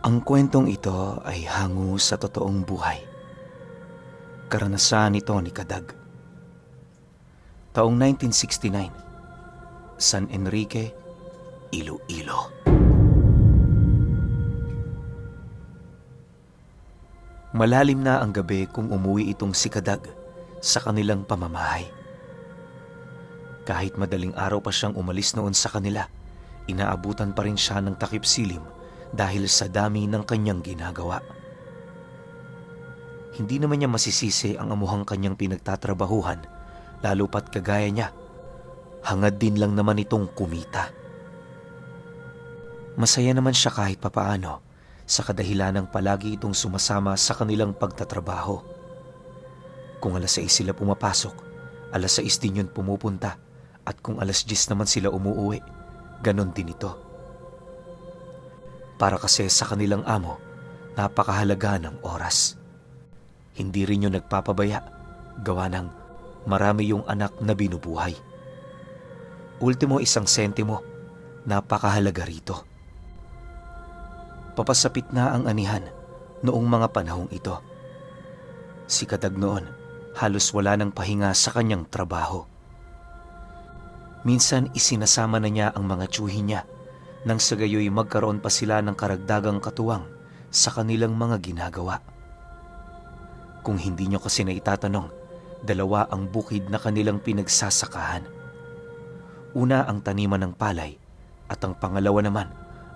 Ang kwentong ito ay hango sa totoong buhay. Karanasan ito ni Kadag. Taong 1969, San Enrique, Iloilo. Malalim na ang gabi kung umuwi itong si Kadag sa kanilang pamamahay. Kahit madaling araw pa siyang umalis noon sa kanila, inaabutan pa rin siya ng takip silim dahil sa dami ng kanyang ginagawa. Hindi naman niya masisisi ang amuhang kanyang pinagtatrabahuhan, lalo pat kagaya niya. Hangad din lang naman itong kumita. Masaya naman siya kahit papaano sa kadahilanang palagi itong sumasama sa kanilang pagtatrabaho. Kung alas 6 sila pumapasok, alas 6 din yun pumupunta, at kung alas 10 naman sila umuuwi, ganon din ito. Para kasi sa kanilang amo, napakahalaga ng oras. Hindi rin yun nagpapabaya, gawa ng marami yung anak na binubuhay. Ultimo 1 sentimo, napakahalaga rito. Papasapit na ang anihan noong mga panahong ito. Si Kadag noon, halos wala ng pahinga sa kanyang trabaho. Minsan isinasama na niya ang mga tiyuhin niya nang sa gayoy magkaroon pa sila ng karagdagang katuwang sa kanilang mga ginagawa. Kung hindi nyo kasi na itatanong, 2 ang bukid na kanilang pinagsasakahan. Una ang taniman ng palay at ang pangalawa naman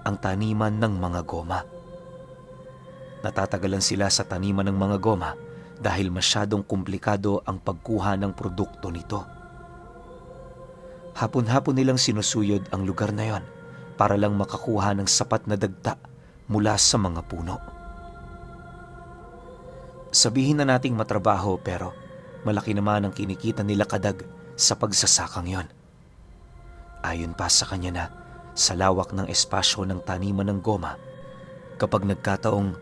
ang taniman ng mga goma. Natatagalan sila sa taniman ng mga goma dahil masyadong komplikado ang pagkuha ng produkto nito. Hapon-hapon nilang sinusuyod ang lugar na yon para lang makakuha ng sapat na dagta mula sa mga puno. Sabihin na nating matrabaho pero malaki naman ang kinikita nila Kadag sa pagsasakang yon. Ayon pa sa kanya na sa lawak ng espasyo ng taniman ng goma, kapag nagkataong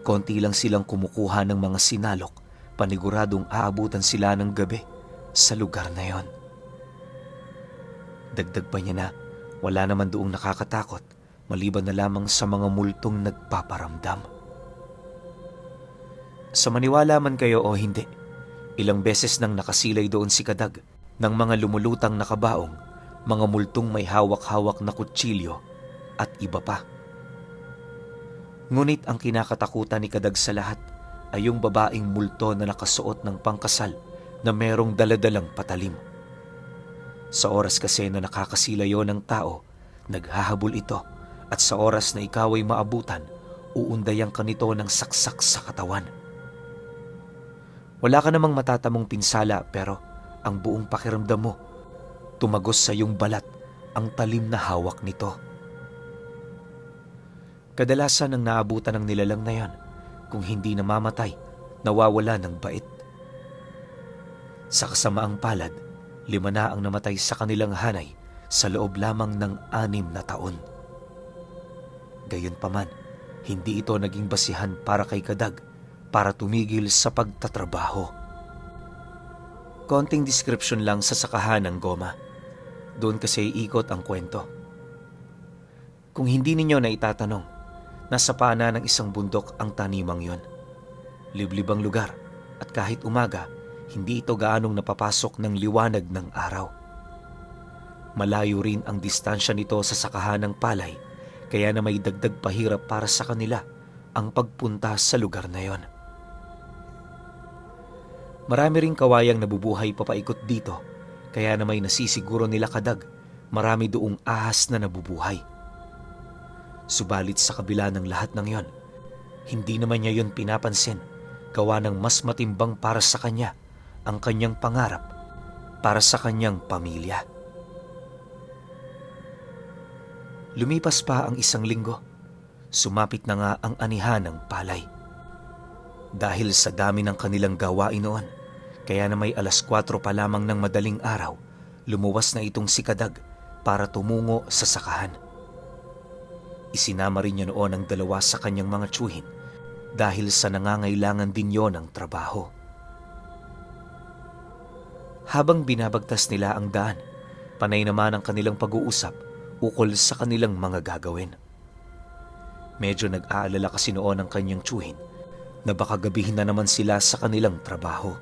konti lang silang kumukuha ng mga sinalok, paniguradong aabutan sila ng gabi sa lugar na yon. Dagdag pa niya na wala naman doong nakakatakot maliban na lamang sa mga multong nagpaparamdam. Sa maniwala man kayo o hindi, ilang beses nang nakasilay doon si Kadag ng mga lumulutang nakabaong, mga multong may hawak-hawak na kutsilyo at iba pa. Ngunit ang kinakatakutan ni Kadag sa lahat ay yung babaeng multo na nakasuot ng pangkasal na merong daladalang patalim. Sa oras kasi na nakakasilayo ng tao, naghahabol ito, at sa oras na ikaw ay maabutan, uundayang ka nito ng saksak sa katawan. Wala ka namang matatamong pinsala pero ang buong pakiramdam mo, tumagos sa iyong balat ang talim na hawak nito. Kadalasan ang naabutan ng nilalang na yan, kung hindi namamatay, nawawala ng bait. Sa kasamaang palad, 5 na ang namatay sa kanilang hanay sa loob lamang ng 6 na taon. Gayunpaman, hindi ito naging basihan para kay Kadag para tumigil sa pagtatrabaho. Konting description lang sa sakahan ng goma. Doon kasi ikot ang kwento. Kung hindi ninyo na itatanong, nasa pana ng isang bundok ang tanimang yon. Liblib ang lugar at kahit umaga, hindi ito gaanong napapasok ng liwanag ng araw. Malayo rin ang distansya nito sa sakahan ng palay, kaya na may dagdag pahirap para sa kanila ang pagpunta sa lugar na yon. Marami ring kawayang nabubuhay papaikot dito, kaya na may nasisiguro nila Kadag marami doong ahas na nabubuhay. Subalit sa kabila ng lahat ng yon, hindi naman niya yon pinapansin, gawa ng mas matimbang para sa kanya ang kanyang pangarap para sa kanyang pamilya. Lumipas pa ang 1 linggo, sumapit na nga ang anihan ng palay. Dahil sa dami ng kanilang gawain noon, kaya na may alas 4 pa lamang ng madaling araw, lumuwas na itong si Kadag para tumungo sa sakahan. Isinama rin niya noon ang 2 sa kanyang mga tiyuhin dahil sa nangangailangan din yon ng trabaho. Habang binabagtas nila ang daan, panay naman ang kanilang pag-uusap ukol sa kanilang mga gagawin. Medyo nag-aalala kasi noon ang kanyang tiyuhin na baka gabihin na naman sila sa kanilang trabaho.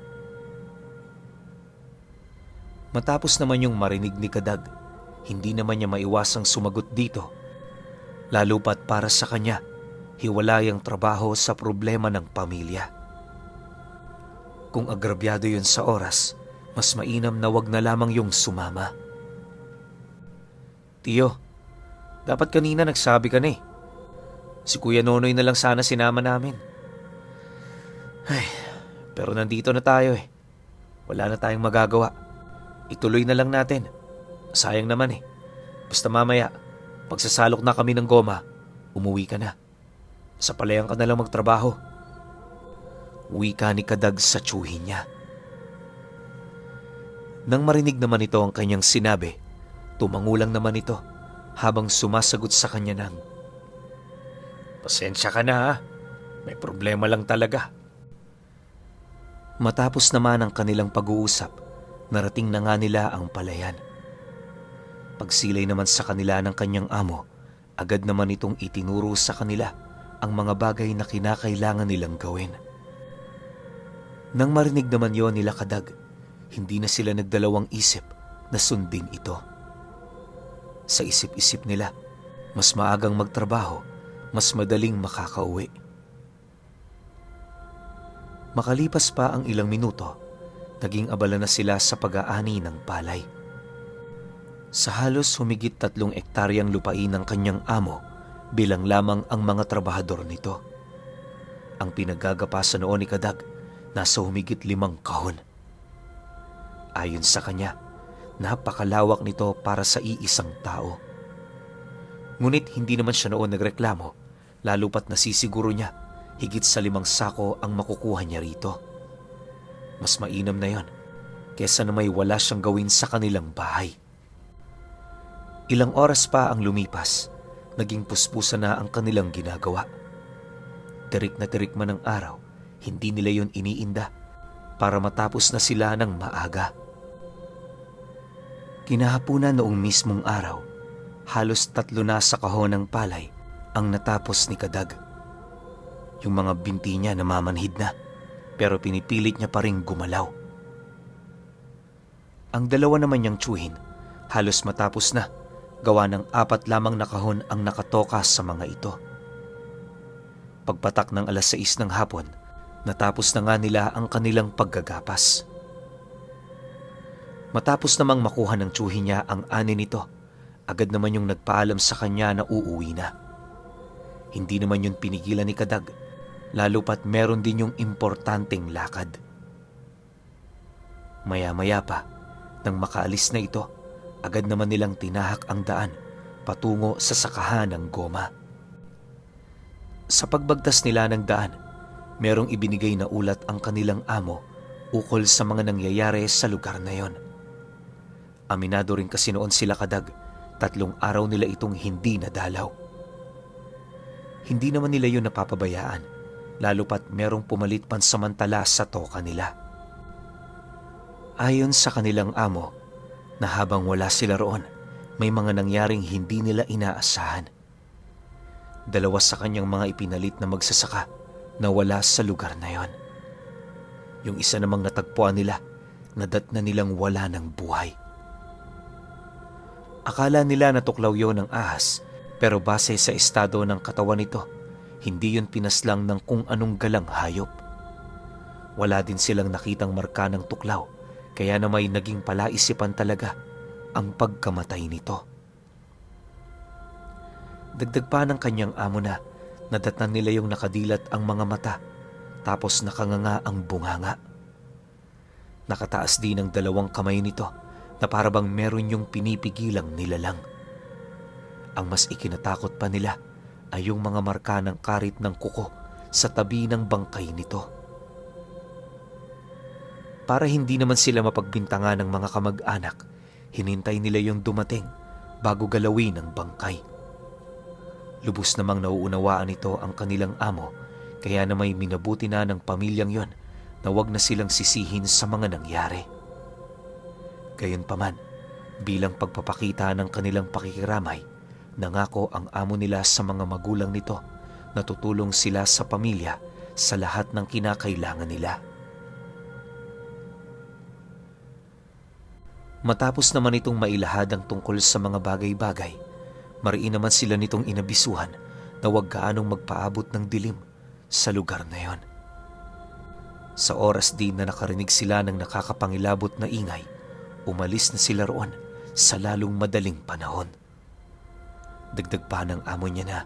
Matapos naman yung marinig ni Kadag, hindi naman niya maiwasang sumagot dito. Lalo pat para sa kanya, hiwalay ang trabaho sa problema ng pamilya. Kung agrabyado yun sa oras, mas mainam na wag na lamang yung sumama. Tiyo, dapat kanina nagsabi ka na eh. Si Kuya Nonoy na lang sana sinama namin. Ay, pero nandito na tayo eh. Wala na tayong magagawa. Ituloy na lang natin. Sayang naman eh. Basta mamaya, pagsasalok na kami ng goma, umuwi ka na. Sa palayan ka na lang magtrabaho. Wika ni Kadag sa tiyuhin niya. Nang marinig naman ito ang kanyang sinabi, tumangulang naman ito habang sumasagot sa kanya ng, "Pasensya ka na ha. May problema lang talaga." Matapos naman ang kanilang pag-uusap, narating na nga nila ang palayan. Pagsilay naman sa kanila ng kanyang amo, agad naman itong itinuro sa kanila ang mga bagay na kinakailangan nilang gawin. Nang marinig naman yon nila Kadag, hindi na sila nagdalawang isip na sundin ito. Sa isip-isip nila, mas maagang magtrabaho, mas madaling makakauwi. Makalipas pa ang ilang minuto, naging abala na sila sa pag-aani ng palay. Sa halos humigit 3 ektaryang lupain ng kanyang amo, bilang lamang ang mga trabahador nito. Ang pinagagapasan noon ni Kadag, nasa humigit 5 kahon. Ayon sa kanya, napakalawak nito para sa iisang tao. Ngunit hindi naman siya noon nagreklamo, lalo pat nasisiguro niya higit sa 5 sako ang makukuha niya rito. Mas mainam na yon kesa na may wala siyang gawin sa kanilang bahay. Ilang oras pa ang lumipas, naging puspusa na ang kanilang ginagawa. Tirik na tirik man ang araw, hindi nila yon iniinda para matapos na sila ng maaga. Kinahapunan noong mismong araw, halos 3 na sa kahon ng palay ang natapos ni Kadag. Yung mga binti niya namamanhid na, pero pinipilit niya pa rin gumalaw. Ang dalawa naman niyang tiyuhin, halos matapos na, gawa ng 4 lamang na kahon ang nakatoka sa mga ito. Pagpatak ng 6:00 ng hapon, natapos na nga nila ang kanilang paggagapas. Matapos namang makuha ng tiyuhin niya ang ani nito, agad naman yung nagpaalam sa kanya na uuwi na. Hindi naman yun pinigilan ni Kadag, lalo pat meron din yung importanteng lakad. Maya-maya pa, nang makaalis na ito, agad naman nilang tinahak ang daan patungo sa sakahan ng goma. Sa pagbagtas nila ng daan, merong ibinigay na ulat ang kanilang amo ukol sa mga nangyayari sa lugar na yon. Aminado rin kasi noon sila Kadag, 3 araw nila itong hindi nadalaw. Hindi naman nila yun napapabayaan, lalo pat merong pumalit pansamantala sa toka nila. Ayon sa kanilang amo, na habang wala sila roon, may mga nangyaring hindi nila inaasahan. 2 sa kanyang mga ipinalit na magsasaka na wala sa lugar na yon. Yung isa namang natagpuan nila, nadatna nilang wala ng buhay. Akala nila natuklaw yon ng ahas, pero base sa estado ng katawan nito, hindi yun pinaslang ng kung anong galang hayop. Wala din silang nakitang marka ng tuklaw, kaya na may naging palaisipan talaga ang pagkamatay nito. Dagdag pa ng kanyang amo na nadatnan nila yung nakadilat ang mga mata, tapos nakanganga ang bunganga. Nakataas din ang 2 kamay nito na parabang meron yung pinipigilang nilalang. Ang mas ikinatakot pa nila ay yung mga marka ng karit ng kuko sa tabi ng bangkay nito. Para hindi naman sila mapagbintangan ng mga kamag-anak, hinintay nila yung dumating bago galawin ang bangkay. Lubos namang nauunawaan nito ang kanilang amo, kaya na may minabuti na ng pamilyang yon na wag na silang sisihin sa mga nangyari. Gayunpaman, bilang pagpapakita ng kanilang pakikiramay, nangako ang amo nila sa mga magulang nito natutulong sila sa pamilya sa lahat ng kinakailangan nila. Matapos naman itong mailahad ang tungkol sa mga bagay-bagay, mariin naman sila nitong inabisuhan na huwag gaanong magpaabot ng dilim sa lugar na yon. Sa oras din na nakarinig sila ng nakakapangilabot na ingay, umalis na sila roon sa lalong madaling panahon. Dagdag pa ng amo niya na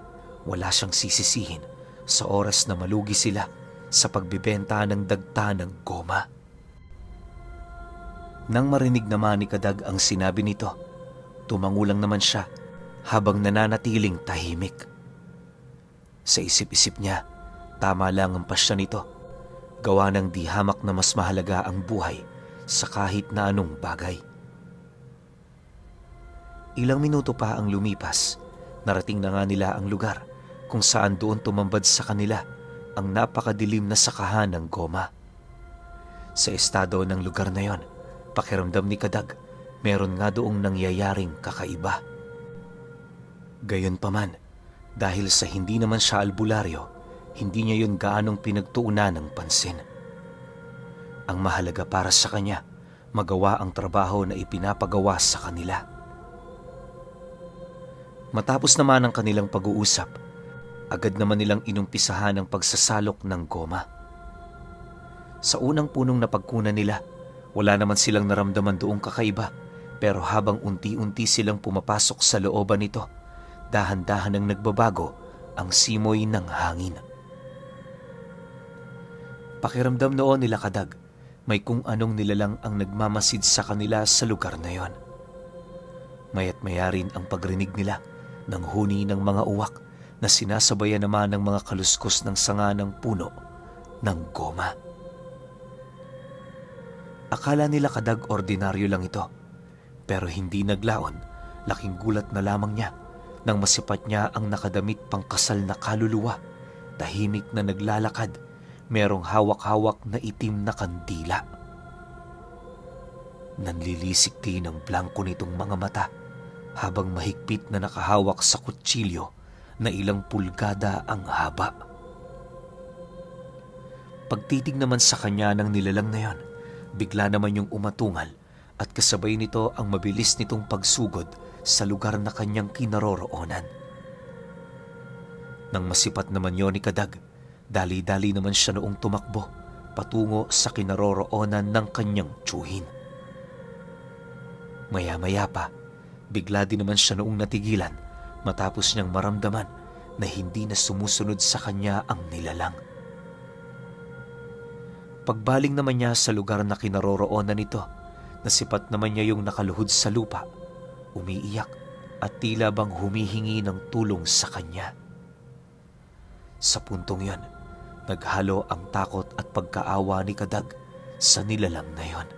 wala siyang sisisihin sa oras na malugi sila sa pagbibenta ng dagta ng goma. Nang marinig naman ni Kadag ang sinabi nito, tumangulang naman siya habang nananatiling tahimik. Sa isip-isip niya, tama lang ang pasya nito, gawa ng di hamak na mas mahalaga ang buhay sa kahit na anong bagay. Ilang minuto pa ang lumipas, narating na nga nila ang lugar kung saan doon tumambad sa kanila ang napakadilim na sakahan ng goma. Sa estado ng lugar na yon, pakiramdam ni Kadag, meron nga doong nangyayaring kakaiba. Gayunpaman, dahil sa hindi naman siya albularyo, hindi niya yun gaanong pinagtuunan ng pansin. Ang mahalaga para sa kanya, magawa ang trabaho na ipinapagawa sa kanila. Matapos naman ang kanilang pag-uusap, agad naman nilang inumpisahan ang pagsasalok ng goma. Sa unang punong napagkunan nila, wala naman silang naramdaman doong kakaiba, pero habang unti-unti silang pumapasok sa looban nito, dahan-dahan ang nagbabago ang simoy ng hangin. Pakiramdam noon nila Kadag, may kung anong nilalang ang nagmamasid sa kanila sa lugar na yon. Maya't maya rin ang pagrinig nila ng huni ng mga uwak na sinasabayan naman ng mga kaluskos ng sanga ng puno ng goma. Akala nila Kadag ordinaryo lang ito, pero hindi naglaon, laking gulat na lamang niya nang masipat niya ang nakadamit pangkasal na kaluluwa, tahimik na naglalakad, merong hawak-hawak na itim na kandila. Nanlilisik din ang blangko nitong mga mata habang mahigpit na nakahawak sa kutsilyo na ilang pulgada ang haba. Pagtitig naman sa kanya ng nilalang na yon, bigla naman yung umatungal at kasabay nito ang mabilis nitong pagsugod sa lugar na kanyang kinaroroonan. Nang masipat naman yon ni Kadag, dali-dali naman siya noong tumakbo patungo sa kinaroroonan ng kanyang tiyuhin. Maya-maya pa, bigla din naman siya noong natigilan matapos niyang maramdaman na hindi na sumusunod sa kanya ang nilalang. Pagbaling naman niya sa lugar na kinaroroonan nito, nasipat naman niya yung nakaluhod sa lupa, umiiyak at tila bang humihingi ng tulong sa kanya. Sa puntong yon, naghalo ang takot at pagkaawa ni Kadag sa nilalang na yon.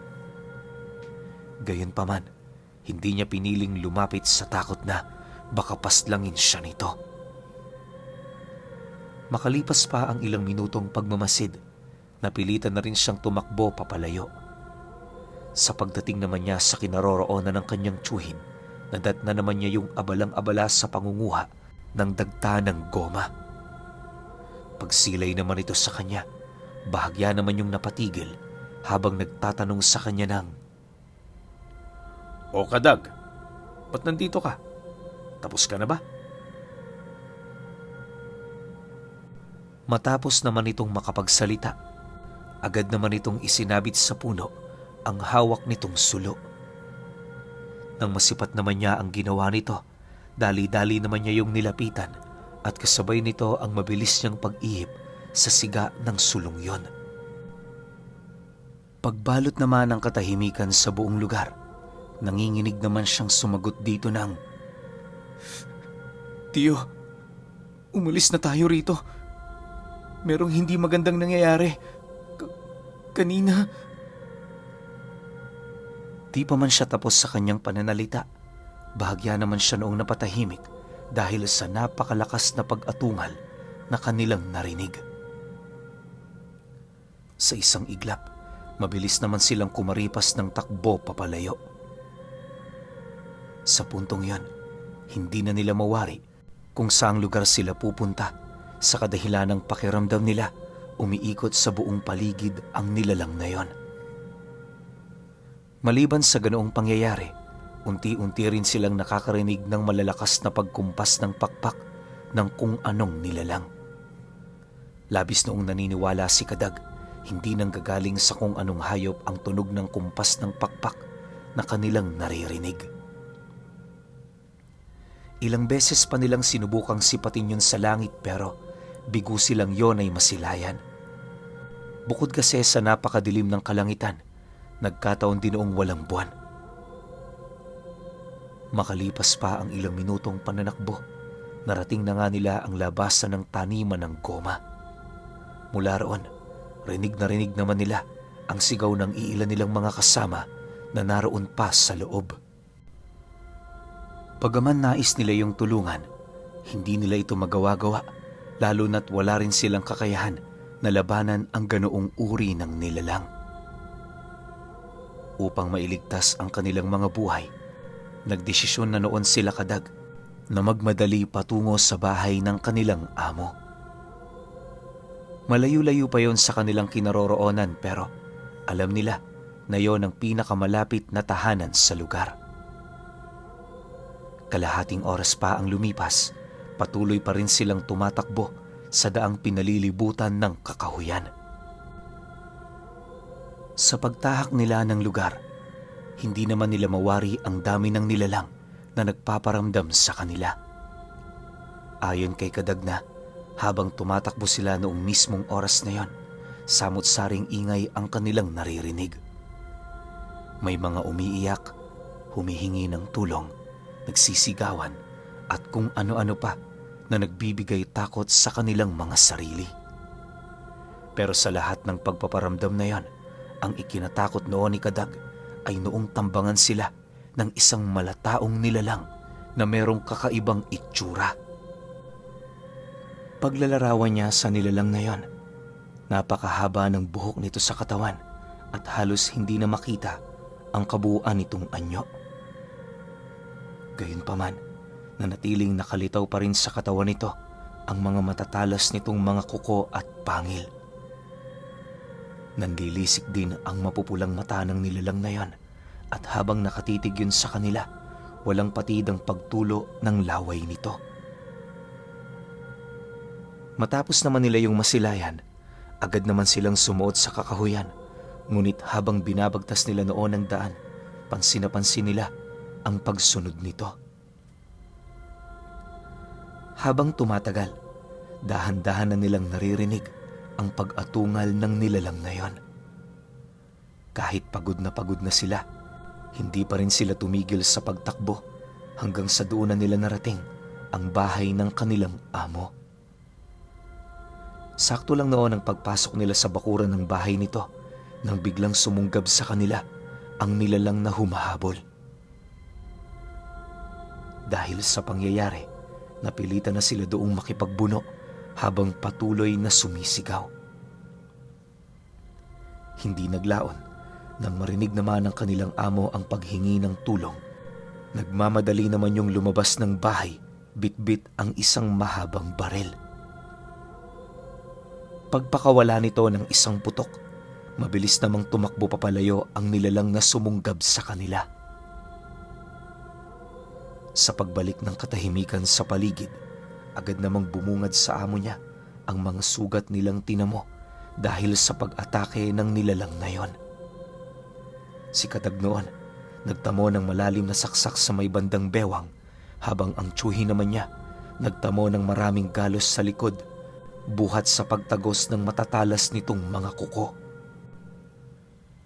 Gayunpaman, hindi niya piniling lumapit sa takot na baka paslangin siya nito. Makalipas pa ang ilang minutong pagmamasid, napilitan na rin siyang tumakbo papalayo. Sa pagdating naman niya sa kinaroroonan ng kanyang tiyuhin, nadatna naman niya yung abalang-abala sa pangunguha ng dagta ng goma. Pagsilay naman ito sa kanya, bahagya naman yung napatigil habang nagtatanong sa kanya ng, "O Kadag, ba't nandito ka? Tapos ka na ba?" Matapos naman itong makapagsalita, agad naman itong isinabit sa puno ang hawak nitong sulo. Nang masipat naman niya ang ginawa nito, dali-dali naman niya yung nilapitan at kasabay nito ang mabilis niyang pag-ihip sa siga ng sulong yon. Pagbalot naman ang katahimikan sa buong lugar, nanginginig naman siyang sumagot dito ng, "Tiyo, umalis na tayo rito. Merong hindi magandang nangyayari. Kanina." Di pa man siya tapos sa kanyang pananalita, bahagya naman siya noong napatahimik dahil sa napakalakas na pag-atungal na kanilang narinig. Sa isang iglap, mabilis naman silang kumaripas ng takbo papalayo. Sa puntong yon, hindi na nila mawari kung saang lugar sila pupunta Sa kadahilan ng pakiramdam nila, umiikot sa buong paligid ang nilalang na yon. Maliban sa ganoong pangyayari, unti-unti rin silang nakakarinig ng malalakas na pagkumpas ng pakpak ng kung anong nilalang. Labis noong naniniwala si Kadag, hindi nang gagaling sa kung anong hayop ang tunog ng kumpas ng pakpak na kanilang naririnig. Ilang beses pa nilang sinubukang sipatin yun sa langit pero bigo silang yon ay masilayan. Bukod kasi sa napakadilim ng kalangitan, nagkataon din noong walang buwan. Makalipas pa ang ilang minutong pananakbo, narating na nga nila ang labasan ng taniman ng goma. Mula roon, rinig naman nila ang sigaw ng iilan nilang mga kasama na naroon pa sa loob. Bagaman nais nila yung tulungan, hindi nila ito magawa-gawa, lalo na't wala rin silang kakayahan na labanan ang ganoong uri ng nilalang. Upang mailigtas ang kanilang mga buhay, nagdesisyon na noon sila Kadag na magmadali patungo sa bahay ng kanilang amo. Malayo-layo pa yon sa kanilang kinaroroonan pero alam nila na yon ang pinakamalapit na tahanan sa lugar. Kalahating oras pa ang lumipas, patuloy pa rin silang tumatakbo sa daang pinalilibutan ng kakahuyan. Sa pagtahak nila ng lugar, hindi naman nila mawari ang dami ng nilalang na nagpaparamdam sa kanila. Ayon kay Kadag na, habang tumatakbo sila noong mismong oras na yon, samot-saring ingay ang kanilang naririnig. May mga umiiyak, humihingi ng tulong, nagsisigawan at kung ano-ano pa na nagbibigay takot sa kanilang mga sarili. Pero sa lahat ng pagpaparamdam na yon, ang ikinatakot noon ni Kadag ay noong tambangan sila ng isang malataong nilalang na merong kakaibang itsura. Paglalarawan niya sa nilalang na yon, napakahaba ng buhok nito sa katawan at halos hindi na makita ang kabuuan nitong anyo. Gayunpaman, nanatiling nakalitaw pa rin sa katawan nito ang mga matatalas nitong mga kuko at pangil. Nanlilisik din ang mapupulang mata ng nilalang na yon at habang nakatitig yun sa kanila, walang patid ang pagtulo ng laway nito. Matapos naman nila yung masilayan, agad naman silang sumuot sa kakahuyan. Ngunit habang binabagtas nila noon ang daan, pansin na pansin nila ang pagsunod nito. Habang tumatagal, dahan-dahan na nilang naririnig ang pag-atungal ng nilalang na yon. Kahit pagod na sila, hindi pa rin sila tumigil sa pagtakbo hanggang sa doon na nila narating ang bahay ng kanilang amo. Sakto lang noon ang pagpasok nila sa bakuran ng bahay nito nang biglang sumunggab sa kanila ang nilalang na humahabol. Dahil sa pangyayari, napilitan na sila doong makipagbuno habang patuloy na sumisigaw. Hindi naglaon nang marinig naman ng kanilang amo ang paghingi ng tulong. Nagmamadali naman yung lumabas ng bahay, bitbit ang isang mahabang barel. Pagpakawala nito ng isang putok, mabilis namang tumakbo papalayo ang nilalang na sumunggab sa kanila. Sa pagbalik ng katahimikan sa paligid, agad namang bumungad sa amo niya ang mga sugat nilang tinamo dahil sa pag-atake ng nilalang na yon. Si Kadag noon, nagtamo ng malalim na saksak sa may bandang bewang habang ang tsuhi naman niya nagtamo ng maraming galos sa likod buhat sa pagtagos ng matatalas nitong mga kuko.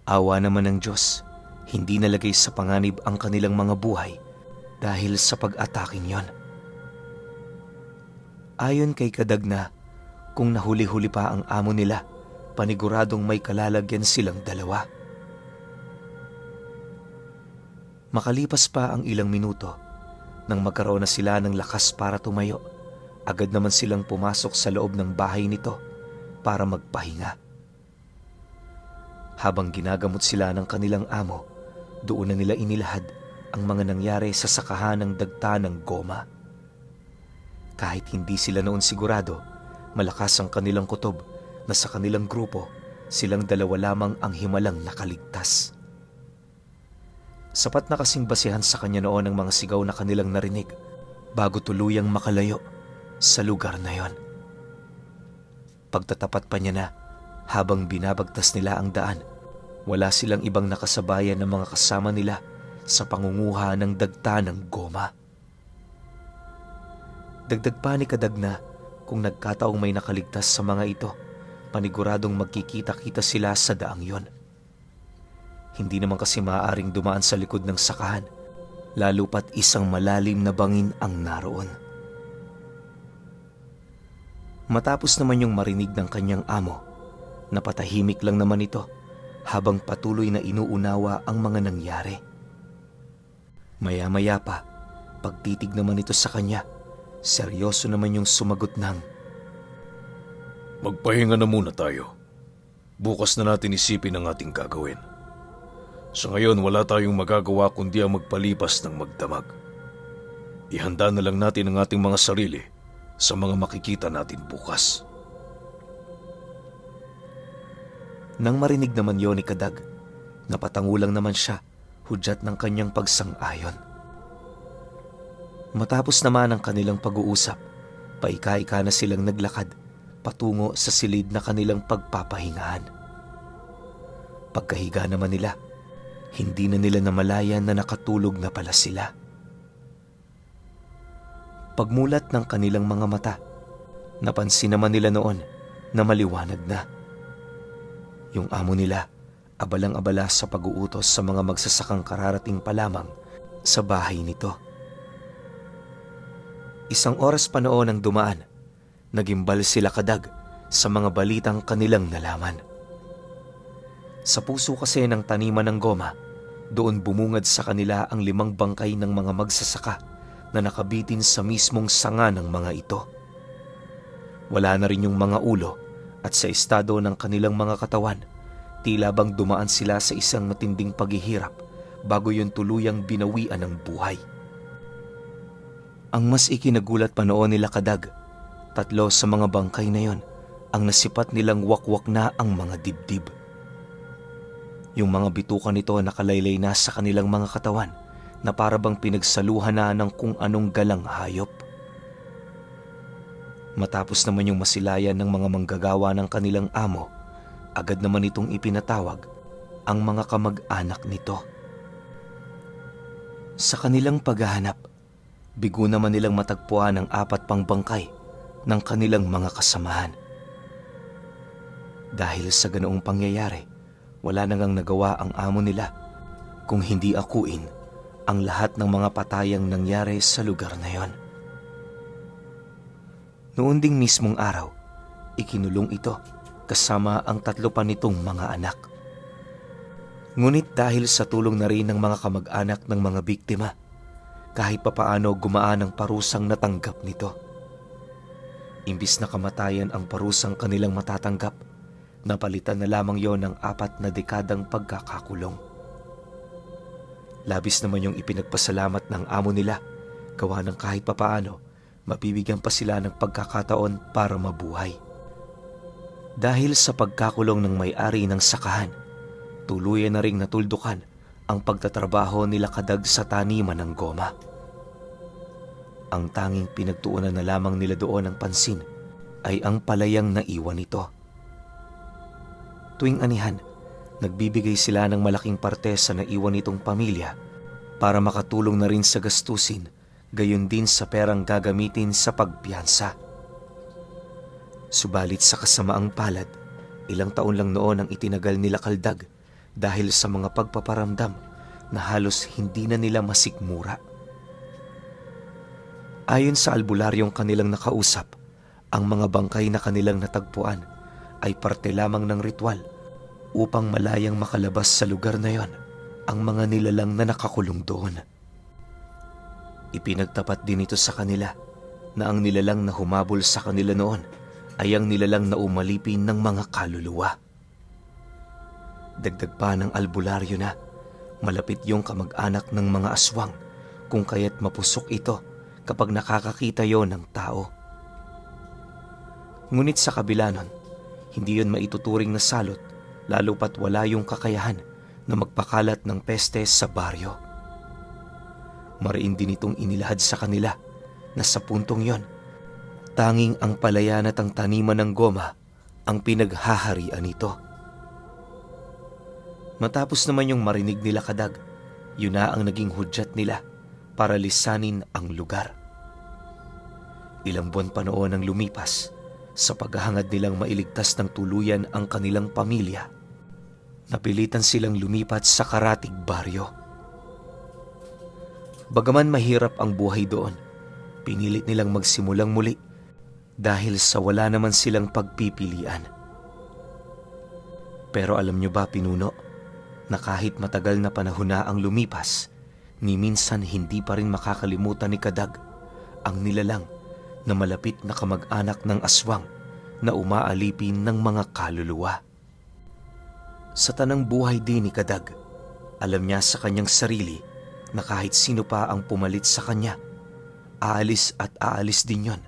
Awa naman ng Diyos, hindi nalagay sa panganib ang kanilang mga buhay dahil sa pag-ataking yon. Ayon kay Kadag na, kung nahuli-huli pa ang amo nila, paniguradong may kalalagyan silang dalawa. Makalipas pa ang ilang minuto, nang magkaroon na sila ng lakas para tumayo, agad naman silang pumasok sa loob ng bahay nito para magpahinga. Habang ginagamot sila ng kanilang amo, doon na nila inilahad ang mga nangyari sa sakahan ng dagta ng goma. Kahit hindi sila noon sigurado Malakas ang kanilang kutob na sa kanilang grupo, silang dalawa lamang ang himalang nakaligtas. Sapat na kasing basihan sa kanya noon ang mga sigaw na kanilang narinig bago tuluyang makalayo sa lugar na yon. Pagtatapat pa niya na, habang binabagtas nila ang daan, wala silang ibang nakasabayan ng mga kasama nila sa pangunguha ng dagta ng goma. Dagdag pa ni Kadag na kung nagkataong may nakaligtas sa mga ito, paniguradong magkikita-kita sila sa daang yon. Hindi naman kasi maaaring dumaan sa likod ng sakahan, lalo pat isang malalim na bangin ang naroon. Matapos naman yung marinig ng kanyang amo, napatahimik lang naman ito habang patuloy na inuunawa ang mga nangyari. Maya-maya pa, pagtitig naman ito sa kanya, seryoso naman yung sumagot ng, "Magpahinga na muna tayo. Bukas na natin isipin ang ating gagawin. Sa ngayon wala tayong magagawa kundi ang magpalipas ng magdamag. Ihanda na lang natin ang ating mga sarili sa mga makikita natin bukas." Nang marinig naman yon ni Kadag, napatangulang naman siya, hudyat ng kanyang pagsang-ayon. Matapos naman ang kanilang pag-uusap, paika-ika na silang naglakad patungo sa silid na kanilang pagpapahingahan. Pagkahiga naman nila, hindi na nila namalayan na nakatulog na pala sila. Pagmulat ng kanilang mga mata, napansin naman nila noon na maliwanag na. Yung amo nila, abalang-abala sa pag-uutos sa mga magsasakang kararating pa lamang sa bahay nito. Isang oras pa noon ang dumaan, nagimbal sila Kadag sa mga balitang kanilang nalaman. Sa puso kasi ng taniman ng goma, doon bumungad sa kanila ang 5 bangkay ng mga magsasaka na nakabitin sa mismong sanga ng mga ito. Wala na rin yung mga ulo at sa estado ng kanilang mga katawan, tila bang dumaan sila sa isang matinding paghihirap bago yun tuluyang binawian ng buhay. Ang mas ikinagulat pa noon nila Kadag, 3 sa mga bangkay na yon ang nasipat nilang wakwak na ang mga dibdib. Yung mga bituka nito nakalaylay na sa kanilang mga katawan na para bang pinagsaluhan na ng kung anong galang hayop. Matapos naman yung masilayan ng mga manggagawa ng kanilang amo, agad naman itong ipinatawag ang mga kamag-anak nito. Sa kanilang paghahanap, bigo naman nilang matagpuan ang 4 pang bangkay ng kanilang mga kasamahan. Dahil sa ganoong pangyayari, wala nang nagawa ang amo nila kung hindi akuin ang lahat ng mga patayang nangyari sa lugar na yon. Noon ding mismong araw, ikinulong ito kasama ang 3 pa nitong mga anak. Ngunit dahil sa tulong na rin ng mga kamag-anak ng mga biktima, kahit papaano gumaan ang parusang natanggap nito. Imbis na kamatayan ang parusang kanilang matatanggap, napalitan na lamang yon ng 4 na dekadang pagkakakulong. Labis naman yung ipinagpasalamat ng amo nila, gawa ng kahit papaano, mabibigyan pa sila ng pagkakataon para mabuhay. Dahil sa pagkakulong ng may-ari ng sakahan, tuluyan na ring natuldukan ang pagtatrabaho nila Kadag sa taniman ng goma. Ang tanging pinagtuunan na lamang nila doon ng pansin ay ang palayang naiwan nito. Tuwing anihan, nagbibigay sila ng malaking parte sa naiwan nitong pamilya para makatulong na rin sa gastusin, gayon din sa perang gagamitin sa pagpiyansa. Subalit sa kasamaang palad, ilang taon lang noon ang itinagal nila Kaldag dahil sa mga pagpaparamdam na halos hindi na nila masikmura. Ayon sa albularyong kanilang nakausap, ang mga bangkay na kanilang natagpuan ay parte lamang ng ritual upang malayang makalabas sa lugar na yon ang mga nilalang na nakakulong doon. Ipinagtapat din ito sa kanila na ang nilalang na humabol sa kanila noon ay ang nilalang na umalipin ng mga kaluluwa. Dagdag pa ng albularyo na malapit yung kamag-anak ng mga aswang kung kaya't mapusok ito kapag nakakakita yon ng tao. Ngunit sa kabila nun, hindi yun maituturing na salot lalo pat wala yung kakayahan na magpakalat ng peste sa baryo. Mariin din itong inilahad sa kanila na sa puntong yon, tanging ang palayan at ang taniman ng goma ang pinaghaharian nito. Matapos naman yung marinig nila Kadag, yun na ang naging hudyat nila para lisanin ang lugar. Ilang buwan pa noon ang lumipas sa paghahangad nilang mailigtas ng tuluyan ang kanilang pamilya. Napilitan silang lumipat sa karatig baryo. Bagaman mahirap ang buhay doon, pinilit nilang magsimulang muli dahil sa wala naman silang pagpipilian. Pero alam nyo ba, pinuno, na kahit matagal na panahon na ang lumipas, ni minsan hindi pa rin makakalimutan ni Kadag ang nilalang na malapit na kamag-anak ng aswang na umaalipin ng mga kaluluwa. Sa tanang buhay din ni Kadag, alam niya sa kanyang sarili na kahit sino pa ang pumalit sa kanya, aalis at aalis din yon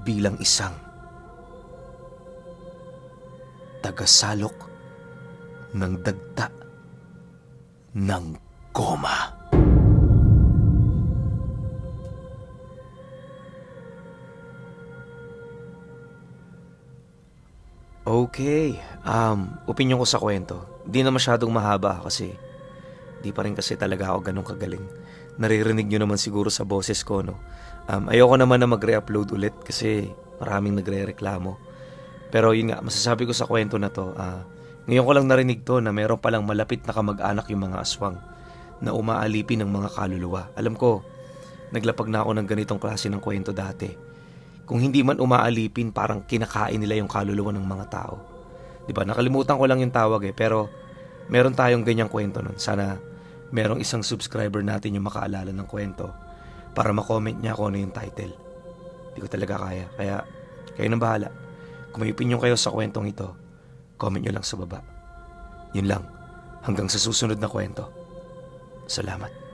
bilang isang tagasalok ng dagta ng goma. Okay, opinion ko sa kwento. Di na masyadong mahaba kasi di pa rin kasi talaga ako ganun kagaling. Naririnig nyo naman siguro sa boses ko, no? Ayoko naman na mag-re-upload ulit kasi maraming nagre-reklamo. Pero yun nga, masasabi ko sa kwento na to, ngayon ko lang narinig to na meron palang malapit na kamag-anak yung mga aswang na umaalipin ng mga kaluluwa. Alam ko, naglapag na ako ng ganitong klase ng kwento dati. Kung hindi man umaalipin, parang kinakain nila yung kaluluwa ng mga tao. Diba? Nakalimutan ko lang yung tawag pero meron tayong ganyang kwento nun. Sana merong isang subscriber natin yung makaalala ng kwento para makomment niya kung ano yung title. Hindi ko talaga kaya. Kaya kayo nang bahala. Kung may opinion kayo sa kwentong ito, comment nyo lang sa baba. Yun lang. Hanggang sa susunod na kwento. Salamat.